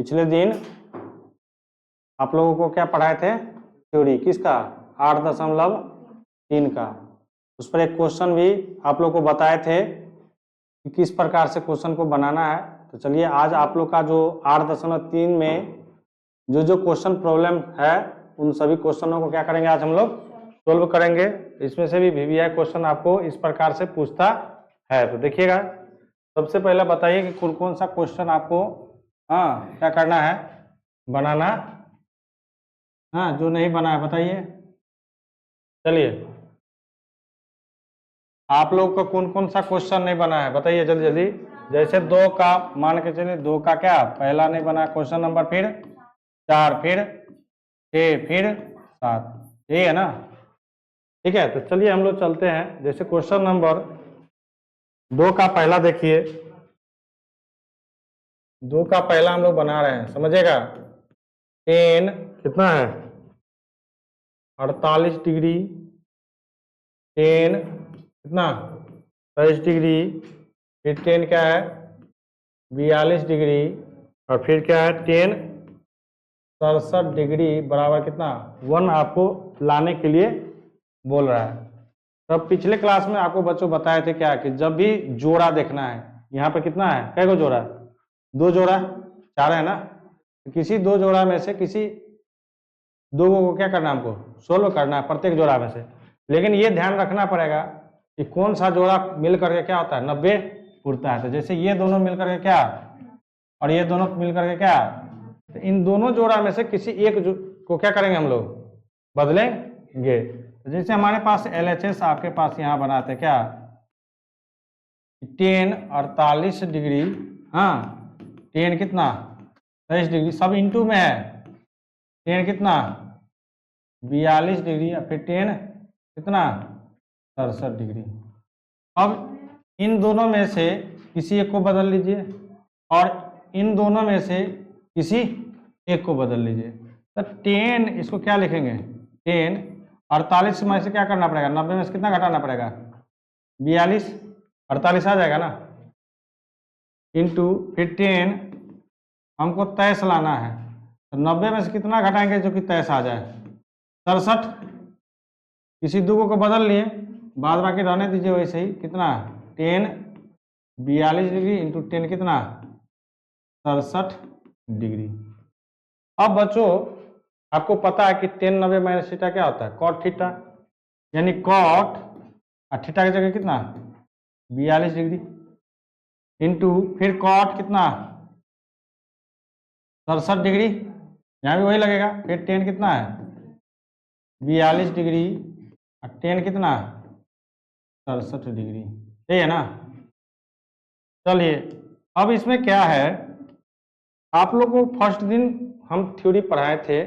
पिछले दिन आप लोगों को क्या पढ़ाए थे? थ्योरी किसका? 8.3 का। उस पर एक क्वेश्चन भी आप लोग को बताए थे कि किस प्रकार से क्वेश्चन को बनाना है। तो चलिए आज आप लोग का जो 8.3 में जो जो क्वेश्चन प्रॉब्लम है उन सभी क्वेश्चनों को क्या करेंगे आज हम लोग सोल्व करेंगे। इसमें से भी वीवीआई क्वेश्चन आपको इस प्रकार से पूछता है। तो देखिएगा, सबसे पहले बताइए कि कौन कौन सा क्वेश्चन आपको क्या करना है, बनाना। जो नहीं बना है बताइए। चलिए, आप लोग का कौन कौन सा क्वेश्चन नहीं बना है बताइए जल्दी जल्दी। जैसे 2 का मान के चलिए, 2 का क्या पहला नहीं बना क्वेश्चन नंबर, फिर 4, फिर 6, फिर 7, यही है ना? ठीक है, तो चलिए हम लोग चलते हैं। जैसे क्वेश्चन नंबर 2 का पहला देखिए, 2 का पहला हम लोग बना रहे हैं, समझिएगा। tan कितना है? 48 डिग्री, tan कितना 23 डिग्री, फिर tan क्या है 42 डिग्री, और फिर क्या है tan 67 डिग्री बराबर कितना 1 आपको लाने के लिए बोल रहा है। तब पिछले क्लास में आपको बच्चों बताए थे क्या कि जब भी जोड़ा देखना है, यहाँ पर कितना है, कै गो जोड़ा? 2 जोड़ा, 4 है ना? किसी 2 जोड़ा में से किसी 2 को क्या करना है, हमको सोल्व करना है प्रत्येक जोड़ा में से। लेकिन ये ध्यान रखना पड़ेगा कि कौन सा जोड़ा मिल करके क्या होता है 90 उड़ता है। तो जैसे ये दोनों मिल करके क्या, और ये दोनों मिल करके क्या, तो इन दोनों जोड़ा में से किसी एक को क्या करेंगे हम लोग, बदलेंगे। तो जैसे हमारे पास LHS आपके पास यहाँ बनाते क्या, tan 48 डिग्री, tan कितना 23 डिग्री, सब इंटू में है। tan कितना 42 डिग्री, और फिर tan कितना 67 डिग्री। अब इन दोनों में से किसी एक को बदल लीजिए, और इन दोनों में से किसी एक को बदल लीजिए। तो tan इसको क्या लिखेंगे, tan 48 में से क्या करना पड़ेगा, 90 में से कितना घटाना पड़ेगा 42, 48 आ जाएगा ना, इंटू फिर tan हमको 23 लाना है। तो 90 में से कितना घटाएंगे जो कि 23 आ जाए, 67। किसी दो को बदल लिए, बाद बाकी रहने दीजिए वैसे ही। कितना tan 42 डिग्री इंटू tan कितना 67 डिग्री। अब बच्चों आपको पता है कि tan 90 माइनस थीटा क्या होता है, cot थीटा, यानी cot थीटा की जगह कितना 42 डिग्री, इंटू फिर cot कितना 67 डिग्री, यहाँ भी वही लगेगा। फिर tan कितना है 42 डिग्री, और tan कितना 67 डिग्री, यही है ना? चलिए, अब इसमें क्या है, आप लोगों को फर्स्ट दिन हम थ्योरी पढ़ाए थे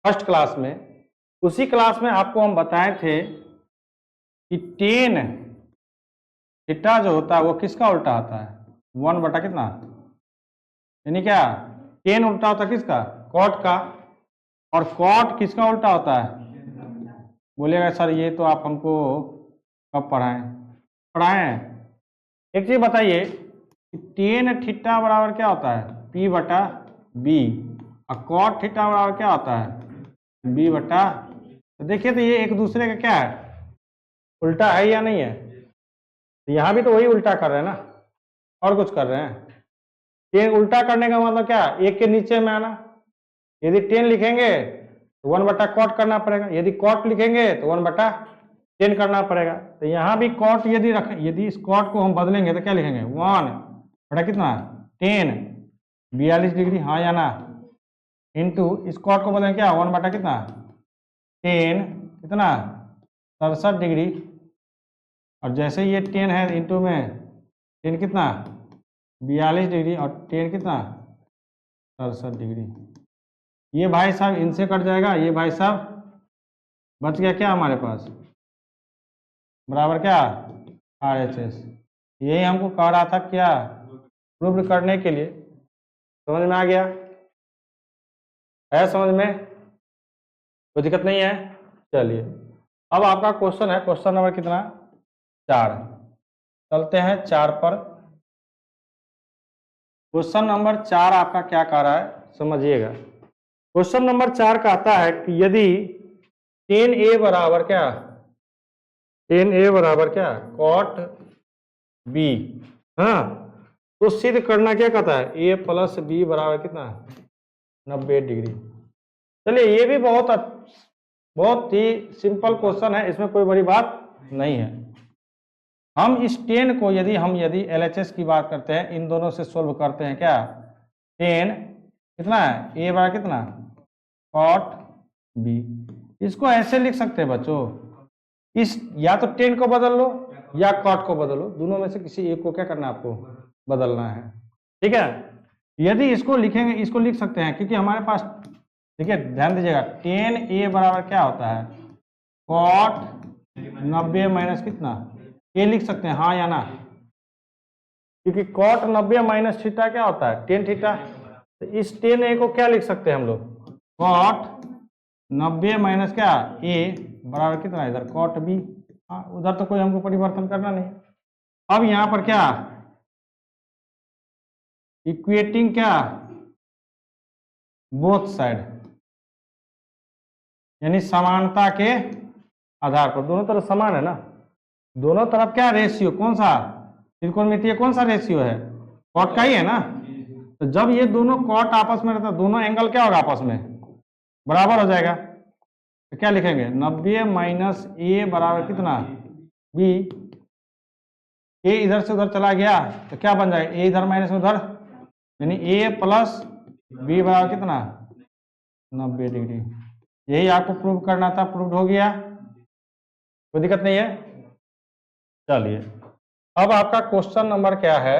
फर्स्ट क्लास में। उसी क्लास में आपको हम बताए थे कि tan थीटा जो होता है वो किसका उल्टा होता है, 1 बटा कितना, यानी क्या tan उल्टा होता है किसका, cot का। और cot किसका उल्टा होता है, बोलिएगा सर ये तो आप हमको कब पढ़ाए हैं। एक चीज बताइए, tan थीटा बराबर क्या होता है P बटा B, और cot थीटा बराबर क्या होता है B बटा। तो देखिए, तो ये एक दूसरे का क्या है, उल्टा है या नहीं है? तो यहाँ भी तो वही उल्टा कर रहे हैं ना, और कुछ कर रहे हैं। tan उल्टा करने का मतलब क्या, एक के नीचे में आना। यदि tan लिखेंगे तो 1 बटा cot करना पड़ेगा, यदि cot लिखेंगे तो 1 बटा tan करना पड़ेगा। तो यहाँ भी cot यदि रखें, यदि इस cot को हम बदलेंगे तो क्या लिखेंगे 1 बटा कितना tan 42 डिग्री, हाँ या ना, इंटू इस cot को बदलेंगे क्या 1 बटा कितना tan कितना 67 डिग्री, और जैसे ये tan है इंटू में tan कितना 42 डिग्री, और tan कितना 67 डिग्री। ये भाई साहब इनसे कट जाएगा, ये भाई साहब बच गया क्या हमारे पास, बराबर क्या RHS। यही हमको कह रहा था क्या, प्रूव करने के लिए। समझ में आ गया है, समझ में कोई दिक्कत नहीं है। चलिए, अब आपका क्वेश्चन है क्वेश्चन नंबर कितना 4। चलते हैं 4 पर। क्वेश्चन नंबर 4 आपका क्या कह रहा है समझिएगा। क्वेश्चन नंबर 4 कहता है कि यदि tan A बराबर क्या, tan A बराबर क्या, cot B, हाँ, तो सिद्ध करना क्या कहता है, A प्लस B बराबर कितना, 90 डिग्री। चलिए ये भी बहुत ही सिंपल क्वेश्चन है, इसमें कोई बड़ी बात नहीं है। हम इस tan को यदि LHS की बात करते हैं, इन दोनों से सोल्व करते हैं क्या, tan कितना है, A बराबर कितना, cot B। इसको ऐसे लिख सकते हैं बच्चों, इस या तो tan को बदल लो या cot को बदल लो, दोनों में से किसी एक को क्या करना है, आपको बदलना है, ठीक है। यदि इसको लिखेंगे, इसको लिख सकते हैं क्योंकि हमारे पास, देखिए ध्यान दीजिएगा, tan A बराबर क्या होता है, cot 90 माइनस कितना, ये लिख सकते हैं हाँ या ना, क्योंकि cot 90 माइनस थीटा क्या होता है, tan थीटा। तो इस tan A को क्या लिख सकते हैं हम लोग, cot 90 माइनस क्या A बराबर कितना, इधर cot B। हाँ, उधर तो कोई हमको परिवर्तन करना नहीं। अब यहां पर क्या, इक्वेटिंग क्या, बोथ साइड, यानी समानता के आधार पर, दोनों तरफ समान है ना, दोनों तरफ क्या रेशियो, कौन सा त्रिकोणमितीय कौन सा रेशियो है, कॉट का ही है ना। तो जब ये दोनों कॉट आपस में रहता, दोनों एंगल क्या होगा, आपस में बराबर हो जाएगा। तो क्या लिखेंगे, 90 माइनस A बराबर कितना, B। A इधर से उधर चला गया तो क्या बन जाएगा, A इधर माइनस उधर, यानी A प्लस B बराबर कितना, 90 डिग्री। यही आपको प्रूव करना था, प्रूव हो गया, कोई दिक्कत नहीं है। चलिए अब आपका क्वेश्चन नंबर क्या है,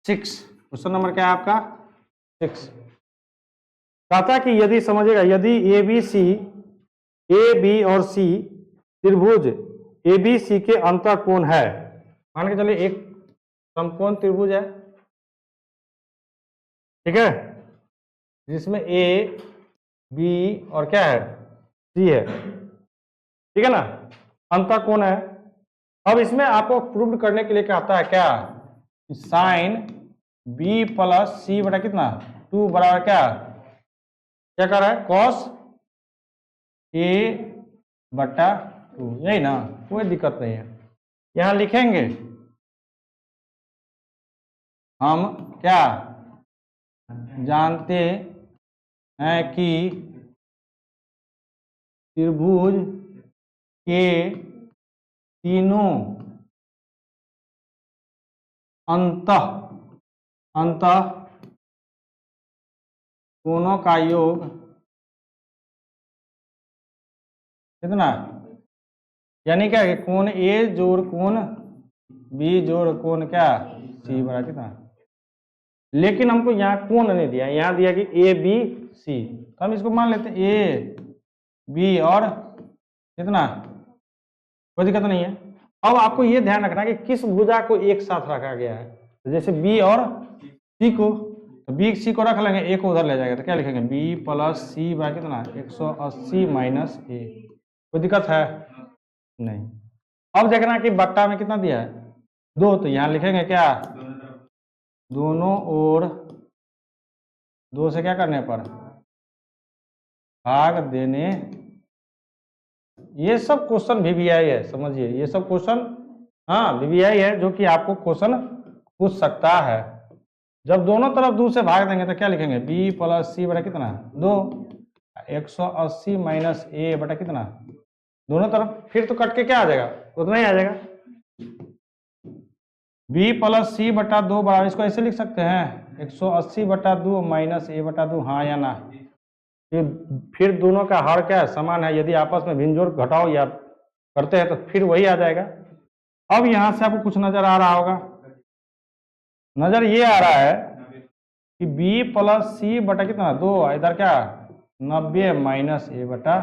6। क्वेश्चन नंबर क्या है आपका, 6। कहता कि यदि, समझिएगा, यदि ए बी और C त्रिभुज ABC के अंतर कोण है, मान के चलिए एक समकोण त्रिभुज है, ठीक है, जिसमें A B और क्या है, C है, ठीक है ना, अंतर कोण है। अब इसमें आपको प्रूव करने के लिए कहता है क्या, साइन B प्लस C बटा कितना 2 बराबर क्या कर रहा है, कॉस A बटा 2, यही ना, कोई दिक्कत नहीं है। यहां लिखेंगे हम क्या जानते हैं कि त्रिभुज के तीनों अंतः कोणों का योग कितना, यानी क्या कि कोण A जोड़ कोण B जोड़ कोण क्या C बड़ा कितना। लेकिन हमको यहाँ कोण नहीं दिया, यहाँ दिया कि A B C, तो हम इसको मान लेते हैं A B और कितना, कोई दिक्कत नहीं है। अब आपको ये ध्यान रखना कि किस भुजा को एक साथ रखा गया है, तो जैसे B और C को, तो B C को रख लेंगे, A को उधर ले जाएगा, तो क्या लिखेंगे B प्लस C बटा कितना 180 माइनस A, कोई दिक्कत है नहीं। अब देखना कि बट्टा में कितना दिया है 2, तो यहाँ लिखेंगे क्या, दोनों ओर 2 से क्या करने पर भाग देने। ये सब क्वेश्चन VVI है, समझिए, ये सब क्वेश्चन हाँ VVI है, जो कि आपको क्वेश्चन पूछ सकता है। जब दोनों तरफ 2 से भाग देंगे तो क्या लिखेंगे B प्लस C बटा कितना 2, 180 माइनस A बटा कितना, दोनों तरफ फिर तो कट के क्या आ जाएगा, उतना ही आ जाएगा, B प्लस C बटा 2 बराबर, इसको ऐसे लिख सकते हैं 180 बटा 2 माइनस A बटा 2, हाँ या ना। फिर दोनों का हर क्या है, समान है, यदि आपस में भिन्न जोड़ घटाओ या करते हैं तो फिर वही आ जाएगा। अब यहां से आपको कुछ नजर आ रहा होगा, नजर ये आ रहा है कि B प्लस C बटा कितना 2, इधर क्या 90 माइनस A बटा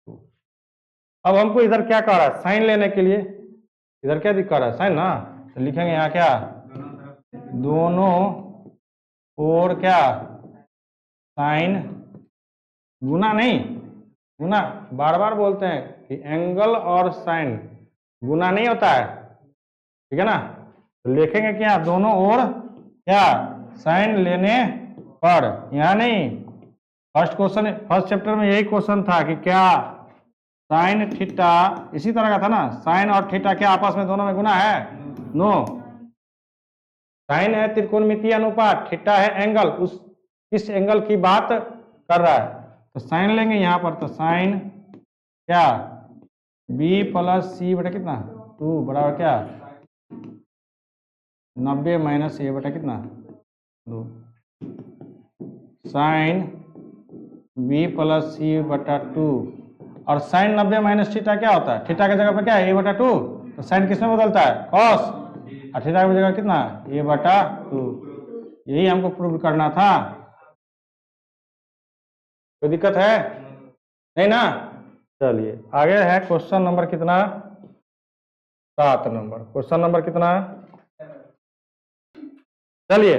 2। अब हमको इधर क्या कह रहा है, साइन लेने के लिए, इधर क्या दिखा रहा है, साइन ना, तो लिखेंगे यहाँ क्या, दोनों ओर क्या साइन, गुना नहीं, गुना बार बार बोलते हैं कि एंगल और साइन गुना नहीं होता है, ठीक है ना, तो लिखेंगे क्या, दोनों ओर क्या साइन लेने पर, यहाँ नहीं। फर्स्ट क्वेश्चन, फर्स्ट चैप्टर में यही क्वेश्चन था कि क्या साइन थीटा, इसी तरह का था ना, साइन और थीटा क्या आपस में दोनों में गुना है? नो। साइन है त्रिकोणमितीय अनुपात, थीटा है एंगल, उस किस एंगल की बात कर रहा है। तो साइन लेंगे यहाँ पर, तो साइन क्या बी प्लस सी बटा कितना 2 बराबर क्या 90 माइनस ए बटा कितना 2। साइन बी प्लस सी बटा 2, और साइन 90 माइनस थीटा क्या होता है? थीटा की जगह पर क्या है? ए बटा 2। तो साइन किस में बदलता है? कॉस। और थीटा की जगह कितना? ए बटा 2। यही हमको प्रूव करना था। कोई दिक्कत है? नहीं ना? चलिए आगे है क्वेश्चन नंबर कितना? 7 नंबर। क्वेश्चन नंबर कितना? चलिए,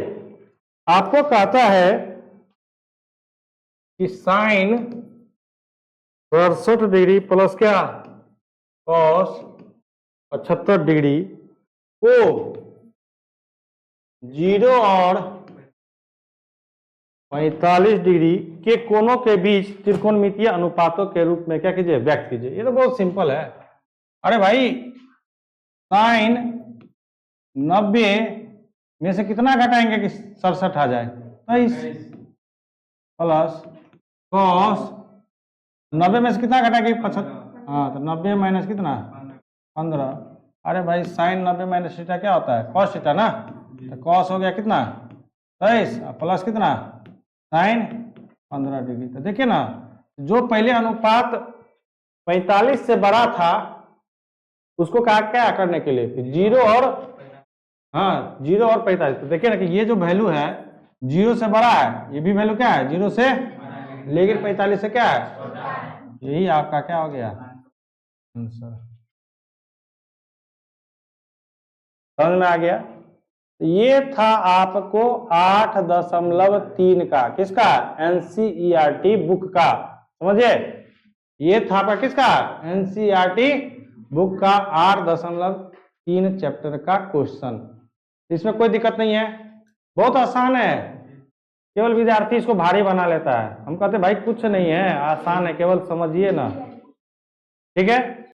आपको कहता है कि साइन 68 डिग्री प्लस क्या कॉस 75 डिग्री को 0 और 45 डिग्री के कोणों के बीच त्रिकोणमितीय अनुपातों के रूप में क्या कीजिए? व्यक्त कीजिए। ये तो बहुत सिंपल है। अरे भाई, साइन 90 में से कितना घटाएंगे कि 67 आ जाए? 23 प्लस कॉस 90 में से कितना घटाएंगे? 75। हाँ, तो 90 माइनस कितना 15। अरे भाई, साइन 90 माइनस थीटा क्या होता है? कॉस थीटा ना। तो कॉस हो गया कितना 23 प्लस कितना साइन 15 डिग्री। तो देखिए ना, जो पहले अनुपात 45 से बड़ा था उसको क्या करने के लिए 0 और 0 और 45। तो देखिए ना कि ये जो वैल्यू है 0 से बड़ा है, ये भी वैल्यू क्या है 0 से, लेकिन 45 से क्या है? यही आपका क्या हो गया आंसर। समझ में आ गया? ये था आपको 8.3 का, किसका? एनसीईआरटी बुक का। समझे? ये था आपका किसका? एनसीईआरटी बुक का 8.3 चैप्टर का क्वेश्चन। इसमें कोई दिक्कत नहीं है, बहुत आसान है। केवल विद्यार्थी इसको भारी बना लेता है। हम कहते भाई कुछ नहीं है, आसान है, केवल समझिए ना। ठीक है।